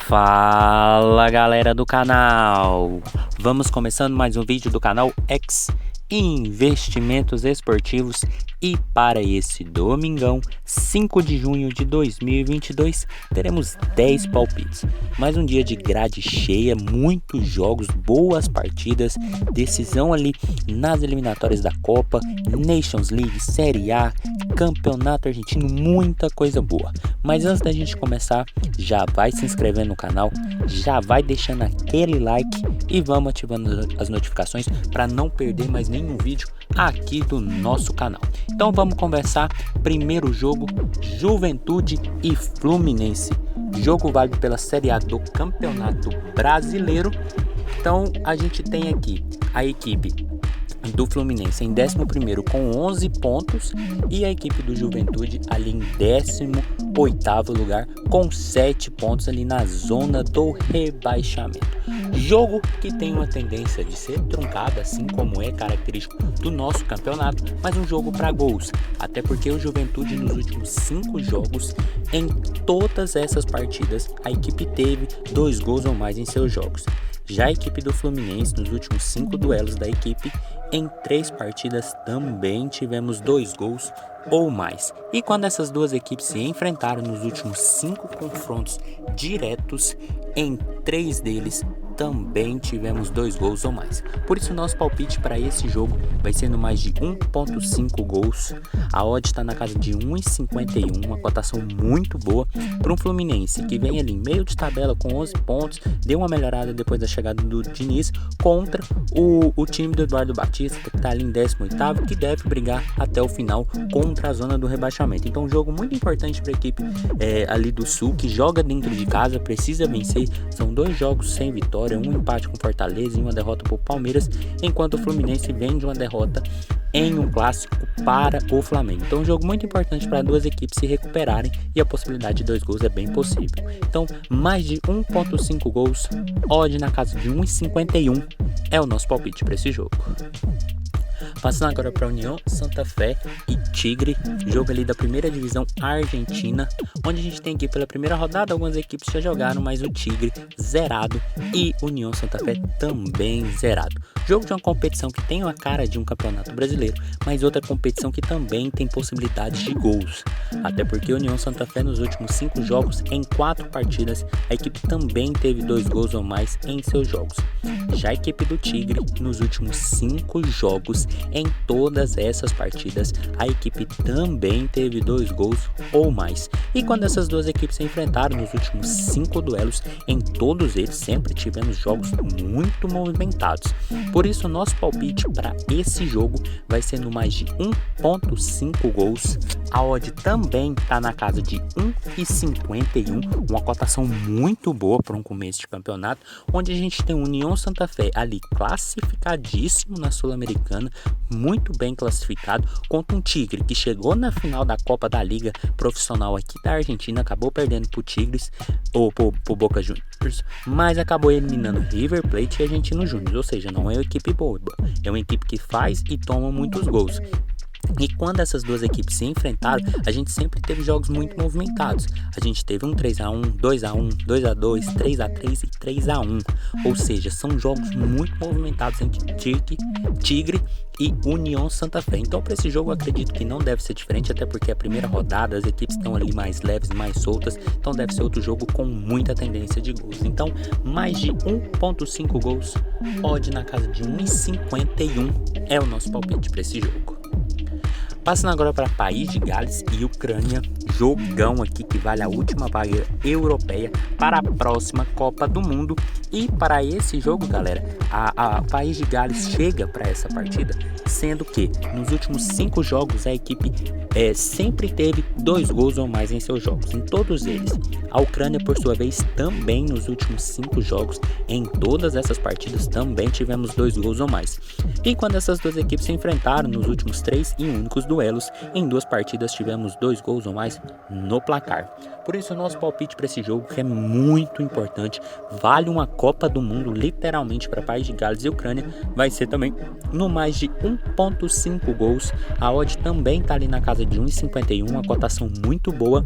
Fala galera do canal, vamos começando mais um vídeo do canal X Investimentos Esportivos e para esse domingão, 5 de junho de 2022, teremos 10 palpites. Mais um dia de grade cheia, muitos jogos, boas partidas, decisão ali nas eliminatórias da Copa, Nations League, Série A, Campeonato Argentino, muita coisa boa. Mas antes da gente começar, já vai se inscrevendo no canal, já vai deixando aquele like e vamos ativando as notificações para não perder mais nenhum vídeo aqui do nosso canal. Então vamos conversar. Primeiro jogo, Juventude e Fluminense. Jogo válido pela Série A do Campeonato Brasileiro. Então a gente tem aqui a equipe do Fluminense em 11º com 11 pontos e a equipe do Juventude ali em 18º lugar com 7 pontos ali na zona do rebaixamento. Jogo que tem uma tendência de ser truncado, assim como é característico do nosso campeonato, mas um jogo para gols, até porque o Juventude nos últimos 5 jogos, em todas essas partidas, a equipe teve 2 gols ou mais em seus jogos. Já a equipe do Fluminense, nos últimos 5 duelos da equipe, em 3 partidas também tivemos 2 gols ou mais. E quando essas duas equipes se enfrentaram nos últimos 5 confrontos diretos, em 3 deles também tivemos 2 gols ou mais. Por isso nosso palpite para esse jogo vai ser no mais de 1.5 gols. A odd está na casa de 1,51, uma cotação muito boa para um Fluminense que vem ali meio de tabela com 11 pontos, deu uma melhorada depois da chegada do Diniz, contra o time do Eduardo Batista, que está ali em 18º, que deve brigar até o final contra a zona do rebaixamento. Então um jogo muito importante para a equipe ali do Sul, que joga dentro de casa, precisa vencer. São 2 jogos sem vitória, um empate com Fortaleza e uma derrota para o Palmeiras, enquanto o Fluminense vem de uma derrota em um clássico para o Flamengo. Então um jogo muito importante para duas equipes se recuperarem e a possibilidade de 2 gols é bem possível. Então mais de 1.5 gols, odd na casa de 1,51 é o nosso palpite para esse jogo. Passando agora para União Santa Fé e Tigre, jogo ali da primeira divisão argentina, onde a gente tem aqui pela primeira rodada algumas equipes já jogaram, mas o Tigre zerado e União Santa Fé também zerado. Jogo de uma competição que tem a cara de um campeonato brasileiro, mas outra competição que também tem possibilidades de gols, até porque a União Santa Fé nos últimos 5 jogos, em 4 partidas, a equipe também teve 2 gols ou mais em seus jogos. Já a equipe do Tigre, nos últimos 5 jogos, em todas essas partidas, a equipe também teve 2 gols ou mais. E quando essas duas equipes se enfrentaram nos últimos 5 duelos, em todos eles sempre tivemos jogos muito movimentados. Por isso, o nosso palpite para esse jogo vai ser no mais de 1.5 gols. A odd também está na casa de 1,51, uma cotação muito boa para um começo de campeonato, onde a gente tem o União Santa Fé ali classificadíssimo na Sul-Americana, muito bem classificado, contra um Tigre que chegou na final da Copa da Liga Profissional aqui da Argentina, acabou perdendo pro Tigres ou pro Boca Juniors, mas acabou eliminando River Plate e Argentino Júnior, ou seja, não é uma equipe boa, é uma equipe que faz e toma muitos gols. E quando essas duas equipes se enfrentaram, a gente sempre teve jogos muito movimentados. A gente teve um 3-1, 2-1, 2-2, 3-3 e 3-1. Ou seja, são jogos muito movimentados entre Tigre e União Santa Fé. Então para esse jogo eu acredito que não deve ser diferente, até porque a primeira rodada as equipes estão ali mais leves, mais soltas. Então deve ser outro jogo com muita tendência de gols. Então mais de 1.5 gols, odd na casa de 1,51 é o nosso palpite para esse jogo. Passando agora para País de Gales e Ucrânia, jogão aqui que vale a última vaga europeia para a próxima Copa do Mundo. E para esse jogo, galera, a País de Gales chega para essa partida, sendo que nos últimos 5 jogos a equipe sempre teve 2 gols ou mais em seus jogos, em todos eles. A Ucrânia, por sua vez, também nos últimos 5 jogos, em todas essas partidas, também tivemos 2 gols ou mais. E quando essas duas equipes se enfrentaram nos últimos 3 e únicos duelos, em 2 partidas tivemos 2 gols ou mais no placar. Por isso o nosso palpite para esse jogo, que é muito importante, vale uma Copa do Mundo literalmente para País de Gales e Ucrânia, vai ser também no mais de 1.5 gols. A odd também está ali na casa de 1,51, uma cotação muito boa.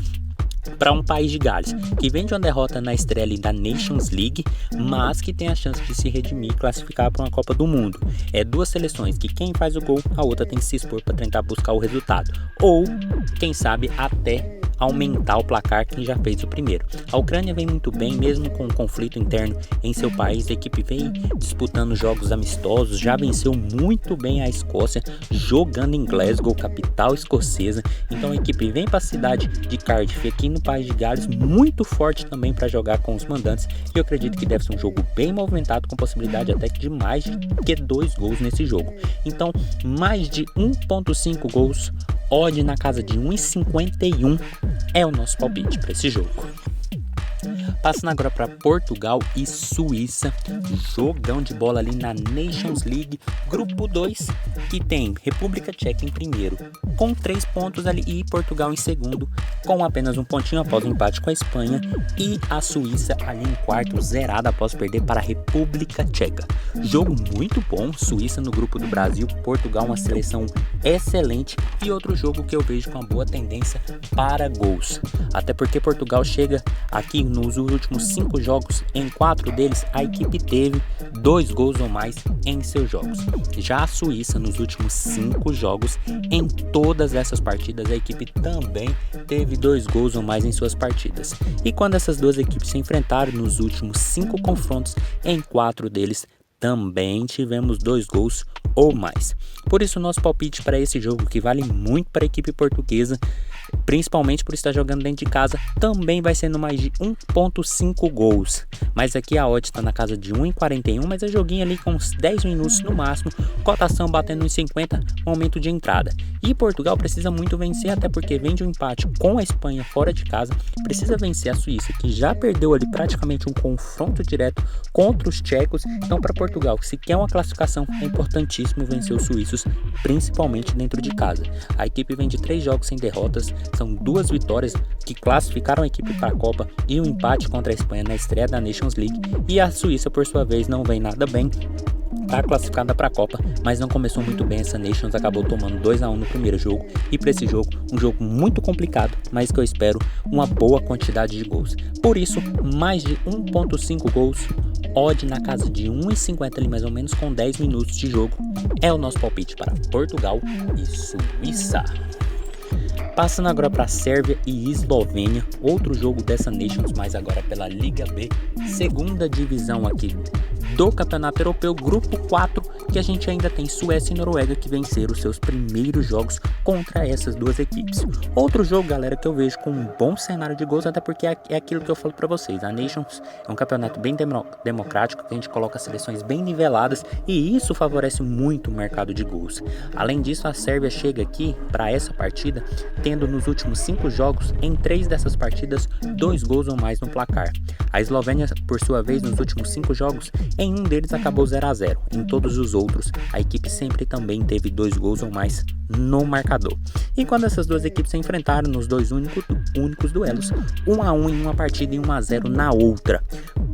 para um país de Gales, que vem de uma derrota na estreia ali da Nations League, mas que tem a chance de se redimir e classificar para uma Copa do Mundo. É duas seleções que quem faz o gol, a outra tem que se expor para tentar buscar o resultado. Ou, quem sabe, até aumentar o placar quem já fez o primeiro. A Ucrânia vem muito bem, mesmo com o conflito interno em seu país. A equipe vem disputando jogos amistosos, já venceu muito bem a Escócia, jogando em Glasgow, capital escocesa. Então a equipe vem para a cidade de Cardiff, aqui no país de Gales, muito forte também para jogar com os mandantes. E eu acredito que deve ser um jogo bem movimentado, com possibilidade até de mais que 2 gols nesse jogo. Então, mais de 1.5 gols, odd na casa de 1,51 é o nosso palpite para esse jogo. Passando agora para Portugal e Suíça, jogão de bola ali na Nations League, grupo 2, que tem República Tcheca em primeiro, com 3 pontos ali, e Portugal em segundo, com apenas um pontinho após o empate com a Espanha, e a Suíça ali em quarto, zerada após perder para a República Tcheca. Jogo muito bom, Suíça no grupo do Brasil, Portugal uma seleção excelente, e outro jogo que eu vejo com uma boa tendência para gols, até porque Portugal chega aqui nos últimos 5 jogos, em 4 deles a equipe teve 2 gols ou mais em seus jogos. Já a Suíça nos últimos 5 jogos, em todas essas partidas a equipe também teve 2 gols ou mais em suas partidas. E quando essas duas equipes se enfrentaram nos últimos 5 confrontos, em 4 deles também tivemos 2 gols ou mais. Por isso, nosso palpite para esse jogo, que vale muito para a equipe portuguesa, principalmente por estar jogando dentro de casa, também vai sendo mais de 1.5 gols. Mas aqui a odd está na casa de 1,41, mas é joguinho ali com uns 10 minutos no máximo, cotação batendo uns 50, momento de entrada. E Portugal precisa muito vencer, até porque vem de um empate com a Espanha fora de casa, precisa vencer a Suíça, que já perdeu ali praticamente um confronto direto contra os tchecos. Então, para Portugal, se quer uma classificação, é importantíssimo vencer os suíços, principalmente dentro de casa. A equipe vem de 3 jogos sem derrotas, são 2 vitórias que classificaram a equipe para a Copa e um empate contra a Espanha na estreia da Nations League. E a Suíça, por sua vez, não vem nada bem, está classificada para a Copa, mas não começou muito bem essa Nations, acabou tomando 2-1 no primeiro jogo, e para esse jogo, um jogo muito complicado, mas que eu espero uma boa quantidade de gols. Por isso, mais de 1.5 gols, odd na casa de 1,50 ali mais ou menos, com 10 minutos de jogo, é o nosso palpite para Portugal e Suíça. Passando agora para Sérvia e Eslovênia, outro jogo dessa Nations, mas agora pela Liga B, segunda divisão aqui do Campeonato Europeu, grupo 4, que a gente ainda tem Suécia e Noruega, que venceram os seus primeiros jogos contra essas duas equipes. Outro jogo, galera, que eu vejo com um bom cenário de gols, até porque é aquilo que eu falo para vocês, a Nations é um campeonato bem democrático, que a gente coloca seleções bem niveladas, e isso favorece muito o mercado de gols. Além disso, a Sérvia chega aqui para essa partida tendo nos últimos 5 jogos, em 3 dessas partidas, 2 gols ou mais no placar. A Eslovênia, por sua vez, nos últimos 5 jogos, em um deles acabou 0-0. Em todos os outros, a equipe sempre também teve 2 gols ou mais no marcador. E quando essas duas equipes se enfrentaram nos 2 únicos duelos, 1-1 em uma partida e 1-0 na outra.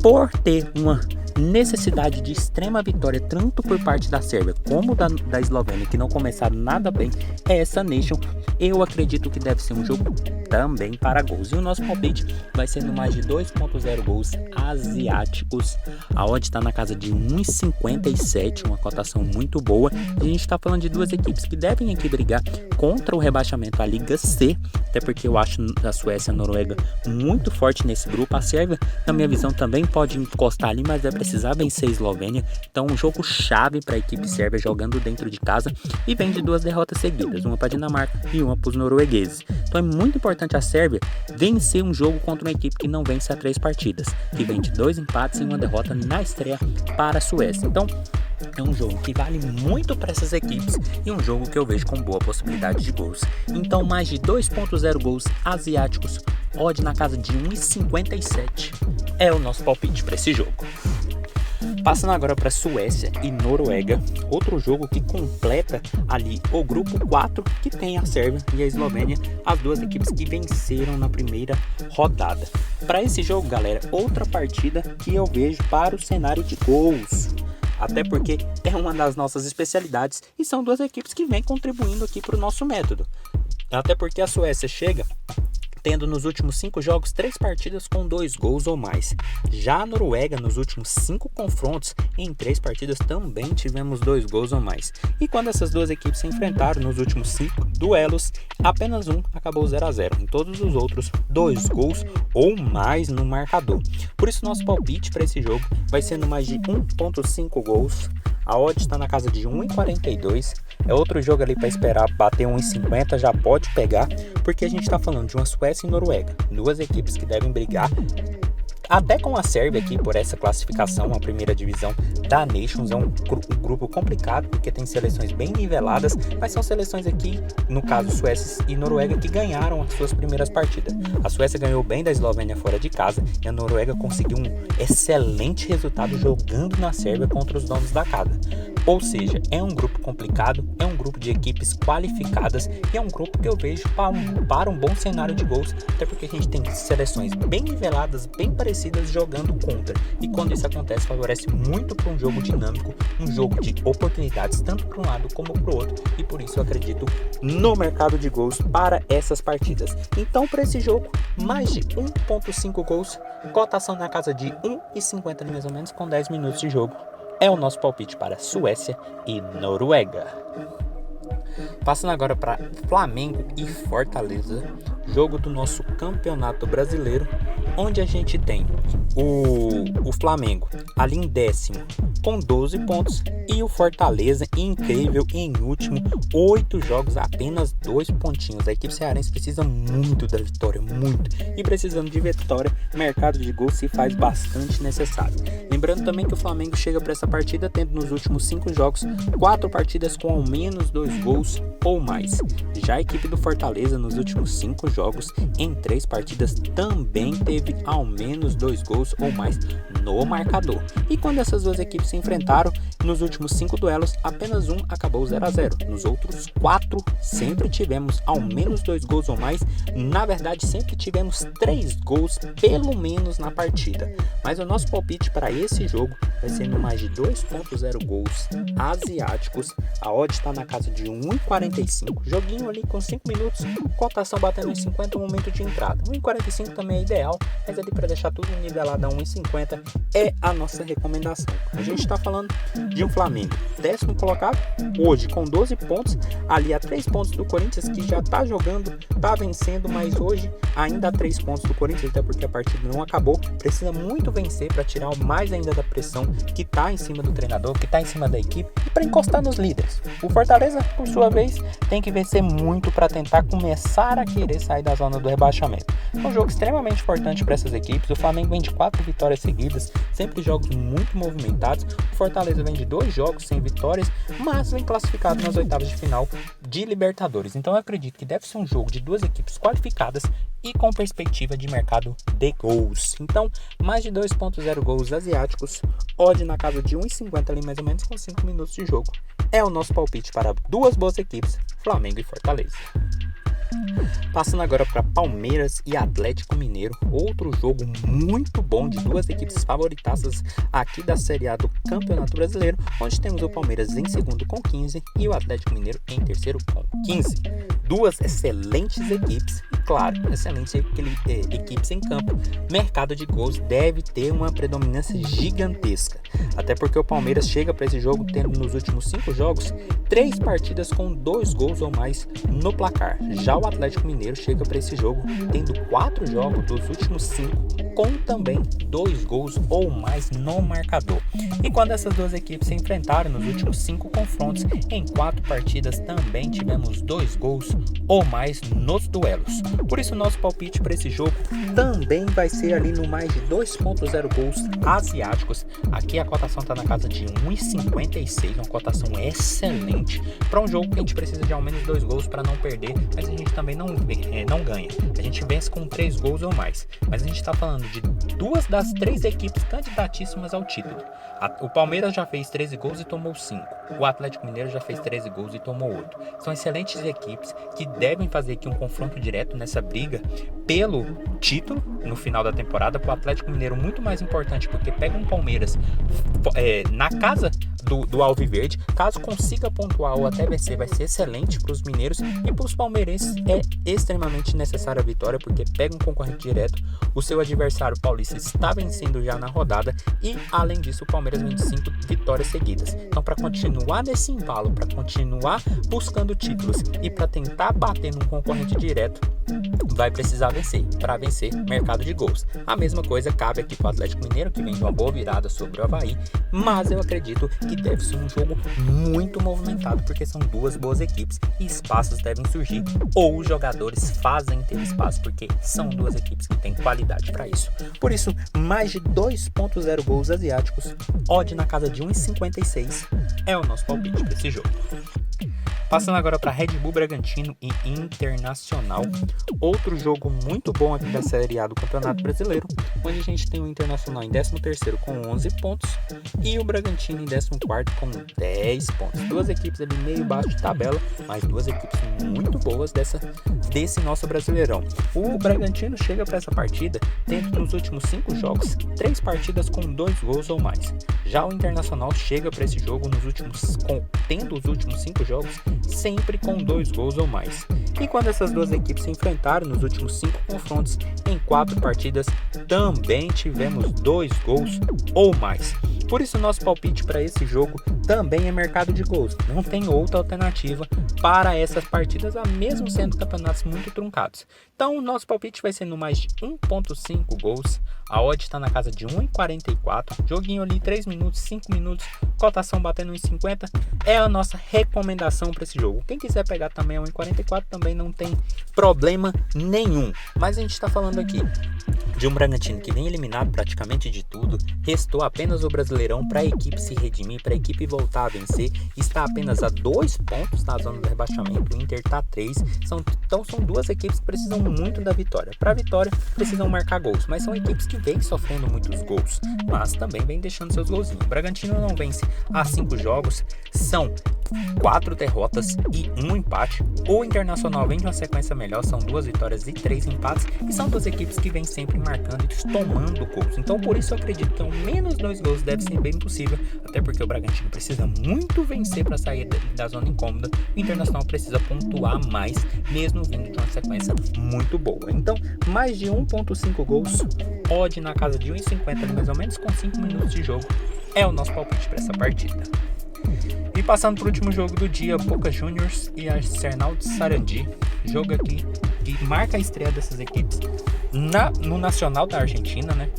Por ter uma necessidade de extrema vitória, tanto por parte da Sérvia como da Eslovênia, que não começaram nada bem essa Nation, eu acredito que deve ser um jogo também para gols. E o nosso palpite vai ser no mais de 2.0 gols asiáticos. A odd está na casa de 1,57, uma cotação muito boa. E a gente está falando de duas equipes que devem aqui brigar contra o rebaixamento à Liga C, até porque eu acho a Suécia e a Noruega muito forte nesse grupo. A Sérvia, na minha visão, também pode encostar ali, mas vai precisar vencer a Eslovênia. Então, um jogo chave para a equipe sérvia jogando dentro de casa, e vem de 2 derrotas seguidas, uma para a Dinamarca e uma para os noruegueses. Então é muito importante a Sérvia vencer um jogo contra uma equipe que não vence há 3 partidas, que vem de 2 empates e uma derrota na estreia para a Suécia. Então é um jogo que vale muito para essas equipes e um jogo que eu vejo com boa possibilidade de gols. Então, mais de 2.0 gols asiáticos, odd na casa de 1,57 é o nosso palpite para esse jogo. Passando agora para Suécia e Noruega, outro jogo que completa ali o grupo 4, que tem a Sérvia e a Eslovênia, as duas equipes que venceram na primeira rodada. Para esse jogo, galera, outra partida que eu vejo para o cenário de gols, até porque é uma das nossas especialidades e são duas equipes que vêm contribuindo aqui para o nosso método. Até porque a Suécia chega tendo nos últimos 5 jogos 3 partidas com 2 gols ou mais. Já a Noruega, nos últimos 5 confrontos, em 3 partidas também tivemos 2 gols ou mais. E quando essas duas equipes se enfrentaram nos últimos 5 duelos, apenas um acabou 0-0. Em todos os outros, 2 gols ou mais no marcador. Por isso, nosso palpite para esse jogo vai ser no mais de 1,5 gols. A odd está na casa de 1,42. É outro jogo ali para esperar bater 1,50, já pode pegar, porque a gente está falando de uma Suécia e Noruega, duas equipes que devem brigar até com a Sérvia aqui por essa classificação. A primeira divisão da Nations é um grupo complicado, porque tem seleções bem niveladas, mas são seleções aqui, no caso Suécia e Noruega, que ganharam as suas primeiras partidas. A Suécia ganhou bem da Eslovênia fora de casa e a Noruega conseguiu um excelente resultado jogando na Sérvia contra os donos da casa. Ou seja, é um grupo complicado, é um grupo de equipes qualificadas e é um grupo que eu vejo para um bom cenário de gols, até porque a gente tem seleções bem niveladas, bem parecidas jogando contra. E quando isso acontece, favorece muito para um jogo dinâmico, um jogo de oportunidades, tanto para um lado como para o outro. E por isso eu acredito no mercado de gols para essas partidas. Então, para esse jogo, mais de 1,5 gols, cotação na casa de 1,50 mais ou menos, com 10 minutos de jogo. É o nosso palpite para Suécia e Noruega. Passando agora para Flamengo e Fortaleza, jogo do nosso Campeonato Brasileiro, onde a gente tem o Flamengo ali em 10º com 12 pontos e o Fortaleza incrível em último, 8 jogos, apenas 2 pontinhos. A equipe cearense precisa muito da vitória, muito, e precisando de vitória, o mercado de gols se faz bastante necessário. Lembrando também que o Flamengo chega para essa partida tendo nos últimos 5 jogos 4 partidas com ao menos 2 gols ou mais. Já a equipe do Fortaleza nos últimos 5 jogos em 3 partidas também teve ao menos 2 gols ou mais no marcador. E quando essas duas equipes se enfrentaram nos últimos 5 duelos, apenas um acabou 0-0. Nos outros 4 sempre tivemos ao menos 2 gols ou mais. Na verdade, sempre tivemos 3 gols pelo menos na partida. Mas o nosso palpite para esse jogo vai ser no mais de 2,0 gols asiáticos. A odd está na casa de 1,45. Joguinho ali com 5 minutos, cotação batendo em 50 no momento de entrada. 1,45 também é ideal, mas ali para deixar tudo nivelado a 1,50 é a nossa recomendação. A gente está falando de um Flamengo 10º colocado, hoje com 12 pontos, ali a 3 pontos do Corinthians, que já está jogando, está vencendo, mas hoje ainda há 3 pontos do Corinthians, até porque a partida não acabou. Precisa muito vencer para tirar mais ainda da pressão que está em cima do treinador, que está em cima da equipe, e para encostar nos líderes. O Fortaleza, por sua vez, tem que vencer muito para tentar começar a querer sair da zona do rebaixamento. É um jogo extremamente importante para essas equipes. O Flamengo vem de 4 vitórias seguidas, sempre jogos muito movimentados. O Fortaleza vem de 2 jogos sem vitórias, mas vem classificado nas oitavas de final de Libertadores. Então eu acredito que deve ser um jogo de duas equipes qualificadas e com perspectiva de mercado de gols. Então, mais de 2,0 gols asiáticos, odd na casa de 1,50 ali mais ou menos, com 5 minutos de jogo. É o nosso palpite para duas boas equipes, Flamengo e Fortaleza. Passando agora para Palmeiras e Atlético Mineiro, outro jogo muito bom de duas equipes favoritaças aqui da Série A do Campeonato Brasileiro, onde temos o Palmeiras em segundo com 15 e o Atlético Mineiro em terceiro com 15. Duas excelentes equipes, e claro, excelentes equipes em campo. Mercado de gols deve ter uma predominância gigantesca, até porque o Palmeiras chega para esse jogo tendo nos últimos 5 jogos 3 partidas com 2 gols ou mais no placar. Já o Atlético Mineiro chega para esse jogo tendo 4 jogos dos últimos 5 com também 2 gols ou mais no marcador. E quando essas duas equipes se enfrentaram nos últimos 5 confrontos, em 4 partidas também tivemos 2 gols ou mais nos duelos. Por isso nosso palpite para esse jogo também vai ser ali no mais de 2,0 gols asiáticos. Aqui a cotação está na casa de 1,56, uma cotação excelente para um jogo que a gente precisa de ao menos 2 gols para não perder, mas a gente também não ganha. A gente vence com 3 gols ou mais, mas a gente está falando de 2 das 3 equipes candidatíssimas ao título. O Palmeiras já fez 13 gols e tomou 5. O Atlético Mineiro já fez 13 gols e tomou 8. São excelentes equipes que devem fazer aqui um confronto direto nessa briga pelo título no final da temporada. Para o Atlético Mineiro muito mais importante, porque pega um Palmeiras na casa do Alviverde. Caso consiga pontuar ou até vencer, vai ser excelente para os mineiros, e para os palmeirenses é extremamente necessária a vitória, porque pega um concorrente direto, o seu adversário paulista está vencendo já na rodada, e além disso o Palmeiras vem de 5 vitórias seguidas. Então, para continuar nesse embalo, para continuar buscando títulos e para tentar bater num concorrente direto, vai precisar vencer. Para vencer, mercado de gols. A mesma coisa cabe aqui para o Atlético Mineiro, que vem de uma boa virada sobre o Avaí, mas eu acredito que deve ser um jogo muito movimentado, porque são duas boas equipes e espaços devem surgir, ou os jogadores fazem ter espaço, porque são duas equipes que têm qualidade para isso. Por isso, mais de 2.0 gols asiáticos, odd na casa de 1,56 é o nosso palpite para esse jogo. Passando agora para Red Bull Bragantino e Internacional, outro jogo muito bom aqui da Série A do Campeonato Brasileiro, onde a gente tem o Internacional em 13º com 11 pontos e o Bragantino em 14º com 10 pontos. Duas equipes ali meio baixo de tabela, mas duas equipes muito boas desse nosso Brasileirão. O Bragantino chega para essa partida tendo nos últimos 5 jogos 3 partidas com 2 gols ou mais. Já o Internacional chega para esse jogo tendo os últimos 5 jogos sempre com 2 gols ou mais. E quando essas duas equipes se enfrentaram nos últimos 5 confrontos, em 4 partidas também tivemos 2 gols ou mais. Por isso nosso palpite para esse jogo também é mercado de gols. Não tem outra alternativa para essas partidas, mesmo sendo campeonatos muito truncados. Então o nosso palpite vai ser no mais de 1.5 gols. A odd está na casa de 1,44. Joguinho ali 3 minutos, 5 minutos, cotação batendo 1,50. É a nossa recomendação para esse jogo. Quem quiser pegar também a 1,44 também não tem problema nenhum. Mas a gente está falando aqui de um Bragantino que vem eliminado praticamente de tudo. Restou apenas o Brasileirão para a equipe se redimir, para a equipe voltar a vencer. Está apenas a 2 pontos na zona do rebaixamento. O Inter está a 3. Então são duas equipes que precisam muito da vitória. Para a vitória precisam marcar gols, mas são equipes que vêm sofrendo muitos gols, mas também vêm deixando seus golzinhos. O Bragantino não vence há 5 jogos, são 4 derrotas e 1 empate. O Internacional vem de uma sequência melhor, são 2 vitórias e 3 empates, e são duas equipes que vêm sempre marcando e tomando gols. Então por isso eu acredito que ao menos 2 gols deve ser bem possível, até porque o Bragantino precisa muito vencer para sair da zona incômoda. O Internacional precisa pontuar mais, mesmo vindo de uma sequência muito boa. Então mais de 1.5 gols, odd na casa de 1,50 mais ou menos, com 5 minutos de jogo, é o nosso palpite para essa partida. E passando para o último jogo do dia, Boca Juniors e Arsenal de Sarandi. Jogo aqui que marca a estreia dessas equipes no Nacional da Argentina, né?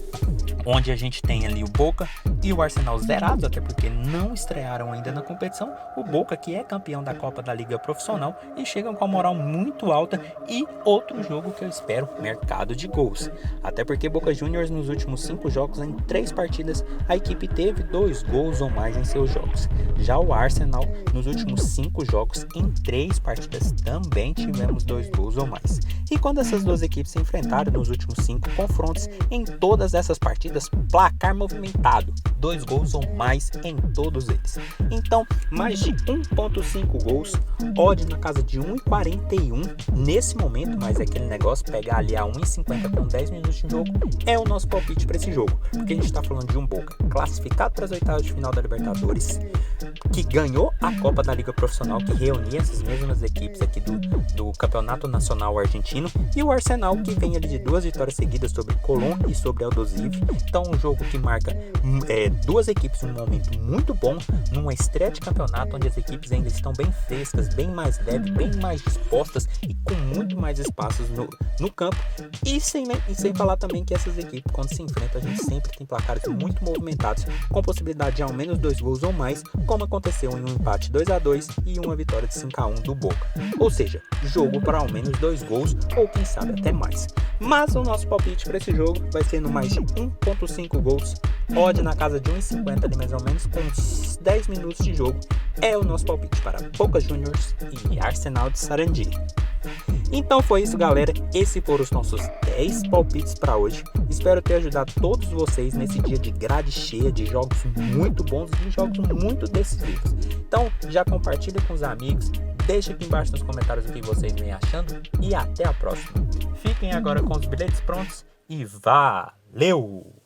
Onde a gente tem ali o Boca e o Arsenal zerados, até porque não estrearam ainda na competição. O Boca, que é campeão da Copa da Liga Profissional, e chegam com a moral muito alta. E outro jogo que eu espero, mercado de gols. Até porque Boca Juniors nos últimos 5 jogos, em 3 partidas, a equipe teve 2 gols ou mais em seus jogos. Já o Arsenal, nos últimos 5 jogos, em 3 partidas, também tivemos 2 gols ou mais. E quando essas duas equipes se enfrentaram nos últimos 5 confrontos, em todas essas partidas, placar movimentado, 2 gols ou mais em todos eles. Então, mais de 1.5 gols, odd na casa de 1,41 nesse momento, mas é aquele negócio, pegar ali a 1,50 com 10 minutos de jogo, é o nosso palpite para esse jogo, porque a gente está falando de um Boca classificado para as oitavas de final da Libertadores, que ganhou a Copa da Liga Profissional, que reunia essas mesmas equipes aqui do Campeonato Nacional Argentino, e o Arsenal, que vem ali de 2 vitórias seguidas sobre Colón e sobre Aldosivi. Então um jogo que marca duas equipes num momento muito bom, numa estreia de campeonato onde as equipes ainda estão bem frescas, bem mais leves, bem mais dispostas e com muito mais espaços no campo, e sem falar também que essas equipes, quando se enfrentam, a gente sempre tem placares muito movimentados, com possibilidade de ao menos 2 gols ou mais, como aconteceu em um empate 2-2 e uma vitória de 5-1 do Boca. Ou seja, jogo para ao menos 2 gols ou quem sabe até mais. Mas o nosso palpite para esse jogo vai ser no mais de 1.5 gols, odd na casa de 1,50 ali mais ou menos, com uns 10 minutos de jogo, é o nosso palpite para Boca Juniors e Arsenal de Sarandi. Então foi isso, galera, esses foram os nossos 10 palpites para hoje. Espero ter ajudado todos vocês nesse dia de grade cheia, de jogos muito bons e de jogos muito decisivos. Então já compartilha com os amigos, deixa aqui embaixo nos comentários o que vocês vêm achando e até a próxima. Fiquem agora com os bilhetes prontos e valeu!